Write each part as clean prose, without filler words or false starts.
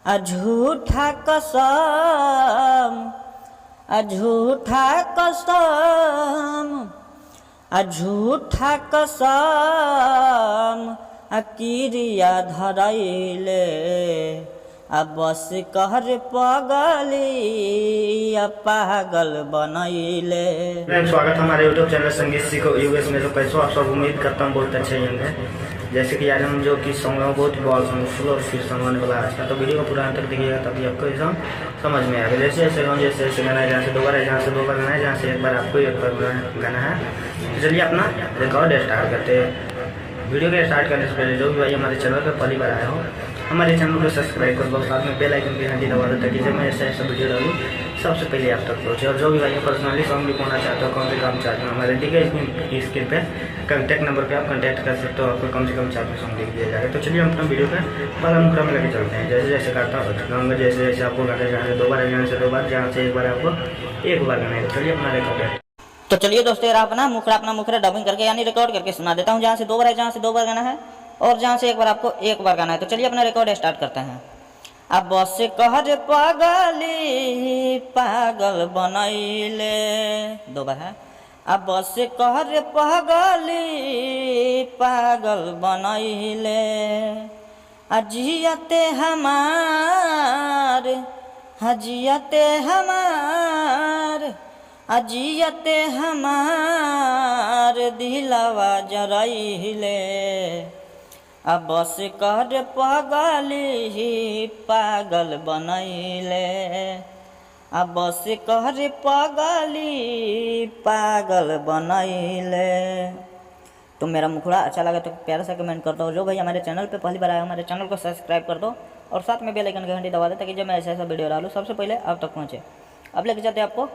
झूठा कसम, झूठा कसम, झूठा कसम, किरिया धरैले बस कहर पगली पागल बनैले। स्वागत है हमारे यूट्यूब चैनल संगीत सीखो यूएस में। तो कैसे आप सब उम्मीद करता हूँ बहुत अच्छे होंगे। जैसे कि आज हम जो कि सॉन्ग है बहुत ही बॉल सॉन्ग फुल और फिर सॉन्ग होने वाला है। तो वीडियो को पूरा अंत तक देखिएगा तभी आपको ये सॉन्ग समझ में आएगा। जैसे जैसे गाना है, जहाँ से दो बार है, जहाँ से दो बार गाना है, जहाँ से एक बार आपको एक बार गाना है। तो चलिए अपना रिकॉर्ड स्टार्ट करते हैं। वीडियो के स्टार्ट करने से पहले जो भी भाई हमारे चैनल पर पहली बार आया हो हमारे चैनल को सब्सक्राइब कर दो, साथ में बेल आइकन की घंटी दबा दो ताकि जब मैं ऐसा वीडियो डालूँ सबसे पहले आप तक पहुँचे। और जो भी भाई पर्सनली सॉन्ग भी पाना चाहते हो कम से कम चार्ज में हमारे दी गई स्क्रीन पे कॉन्टैक्ट नंबर पे आप कॉन्टैक्ट कर सकते हो, आपको कम से कम चार्ज में सॉन्ग लिख दिया जाएगा। तो चलिए हम अपना वीडियो पे पहला मुखड़ा में लेके चलते हैं। जैसे जैसे करता हूँ जैसे जैसे आपको गाना जहाँ से दो बार है, जहाँ से दो बार, जहाँ से एक बार आपको एक बार गाना है। तो चलिए अपना रिकॉर्ड। तो चलिए दोस्तों अपना मुखड़ा डबिंग करके यानी रिकॉर्ड करके सुना देता हूँ। जहाँ से दो बार है, जहाँ से दो बार गाना है, और जहाँ से एक बार आपको एक बार गाना है। तो चलिए अपना रिकॉर्ड स्टार्ट करते हैं। अब बस कहर पगली पागल बनैले, दो बार है। अब बस कहर पगली पागल बनैले, जियते हमार, जियते हमार, जियते हमार दिलवा जरैले, अब बस कर पगली पागल बनैले, अब बस कर पगली पागल बनैले। तो मेरा मुखड़ा अच्छा लगा तो प्यारा सा कमेंट कर दो। जो भाई हमारे चैनल पे पहली बार आया हमारे चैनल को सब्सक्राइब कर दो और साथ में बेल आइकन की घंटी दबा दो ताकि जब मैं ऐसा वीडियो डालूँ सबसे पहले आप तक पहुँचे। अब लेके चलते हैं आपको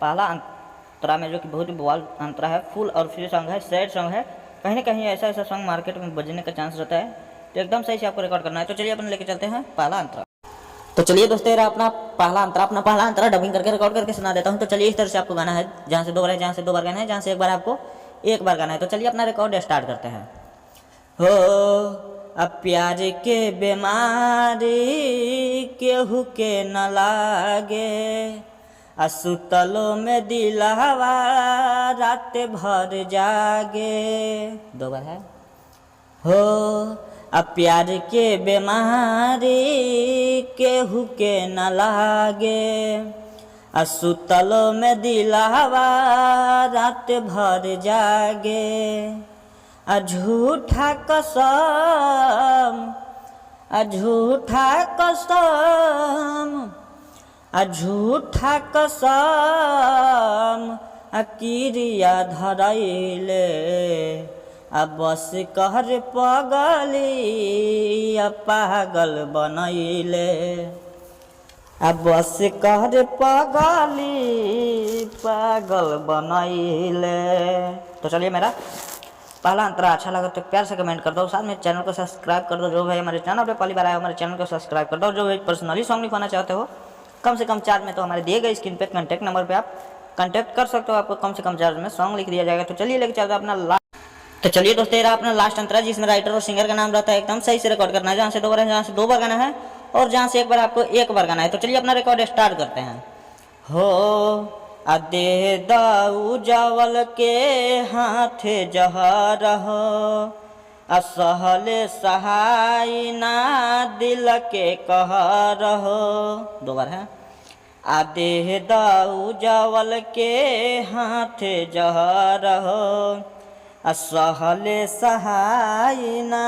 पहला अंतरा में, जो कि बहुत ही बवाल अंतरा है, फुल और फ्री सॉन्ग है, सैड सॉन्ग है। कहीं ना कहीं ऐसा ऐसा सॉन्ग मार्केट में बजने का चांस रहता है, तो एकदम सही से आपको रिकॉर्ड करना है। तो चलिए अपन लेके चलते हैं पहला अंतरा। तो चलिए दोस्तों अपना पहला अंतरा डबिंग करके रिकॉर्ड करके सुना देता हूँ। तो चलिए इस तरह से आपको गाना है, जहाँ से दो बार है, जहाँ से दो बार गाना है, जहाँ से एक बार आपको एक बार गाना है। तो चलिए अपना रिकॉर्ड स्टार्ट करते हैं। हो अब प्यार के बीमारी केहू के न लागे, सुतलो में दिलवा रात भर जागे, दो बार है। हो अब प्यार के बीमारी केहू के न लागे, सुतलो में दिलवा रात भर जागे, झूठा कसम, झूठा कसम, झूठा कसम, किरिया धरैले, बस कहर पगली पागल बनैले, बस कहर पगली पागल बनैले। तो चलिए मेरा पहला अंतरा अच्छा लगा तो प्यार से कमेंट कर दो, साथ में चैनल को सब्सक्राइब कर दो। जो भाई हमारे चैनल पे पहली बार आया हमारे चैनल को सब्सक्राइब कर दो। जो भाई पर्सनली सॉन्ग लिखवाना चाहते हो कम से कम चार्ज में, तो हमारे दिए गए स्क्रीन पे कॉन्टैक्ट नंबर पे आप कॉन्टैक्ट कर सकते हो, आपको कम से कम चार्ज में सॉन्ग लिख दिया जाएगा। तो चलिए लेके चलते हैं अपना लास्ट। तो चलिए दोस्तों अपना लास्ट अंतरा, जिसमें राइटर और सिंगर का नाम रहता है, एकदम सही से रिकॉर्ड करना है। जहाँ से दो बार है, जहाँ से दो बार गाना है, और जहाँ से एक बार आपको एक बार गाना है। तो चलिए अपना रिकॉर्ड स्टार्ट करते हैं। हो दे दाऊ जावल के हाथ जहर हो, असहले सहाय ना दिल के कहर हो, दो बार है। आदे दाऊ जावल के हाथ जहर हो, असहले सहाय ना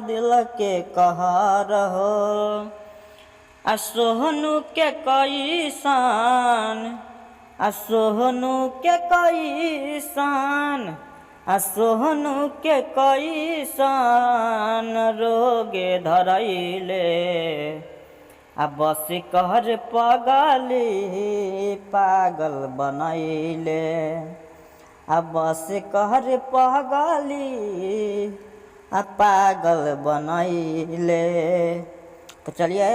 दिल के कहर हो, सोहनु के कैसन, सोहनु के कैसन, सोहनु के कैसन रोगे धरैले, बस कहर पगली पागल बनैले, बस कहर पगली पागल बनैले। तो चलिए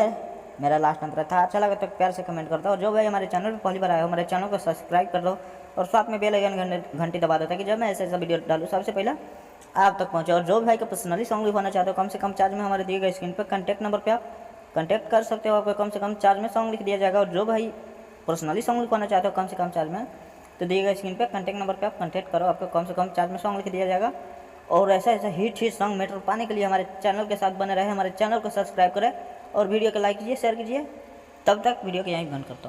मेरा लास्ट अंतरा था, अच्छा लगा तो प्यार से कमेंट कर दो। और जो भाई हमारे चैनल पर पहली बार आए हो हमारे चैनल को सब्सक्राइब कर दो और साथ में बेल आइकन घंटी दबा दो ताकि जब मैं ऐसा ऐसा वीडियो डालूँ सबसे पहले आप तक पहुँचे। और जो भाई का पर्सनली सॉन्ग लिखवाना चाहते हो कम से कम चार्ज में हमारे दिए गए स्क्रीन पर कॉन्टैक्ट नंबर पर आप कांटेक्ट कर सकते हो। आपको कम से कम चार्ज में सॉन्ग लिख दिया जाएगा। और जो भाई पर्सनली सॉन्ग लिखवाना चाहते हो कम से कम चार्ज में, तो दिए गए स्क्रीन पे कॉन्टैक्ट नंबर पे आप कॉन्टैक्ट करो, आपको कम से कम चार्ज में सॉन्ग लिख दिया जाएगा। और ऐसा ऐसा हिट सॉन्ग मेटर पाने के लिए हमारे चैनल के साथ बने रहे, हमारे चैनल को सब्सक्राइब करें और वीडियो को लाइक कीजिए, शेयर कीजिए। तब तक वीडियो को यहीं बंद करता हूँ।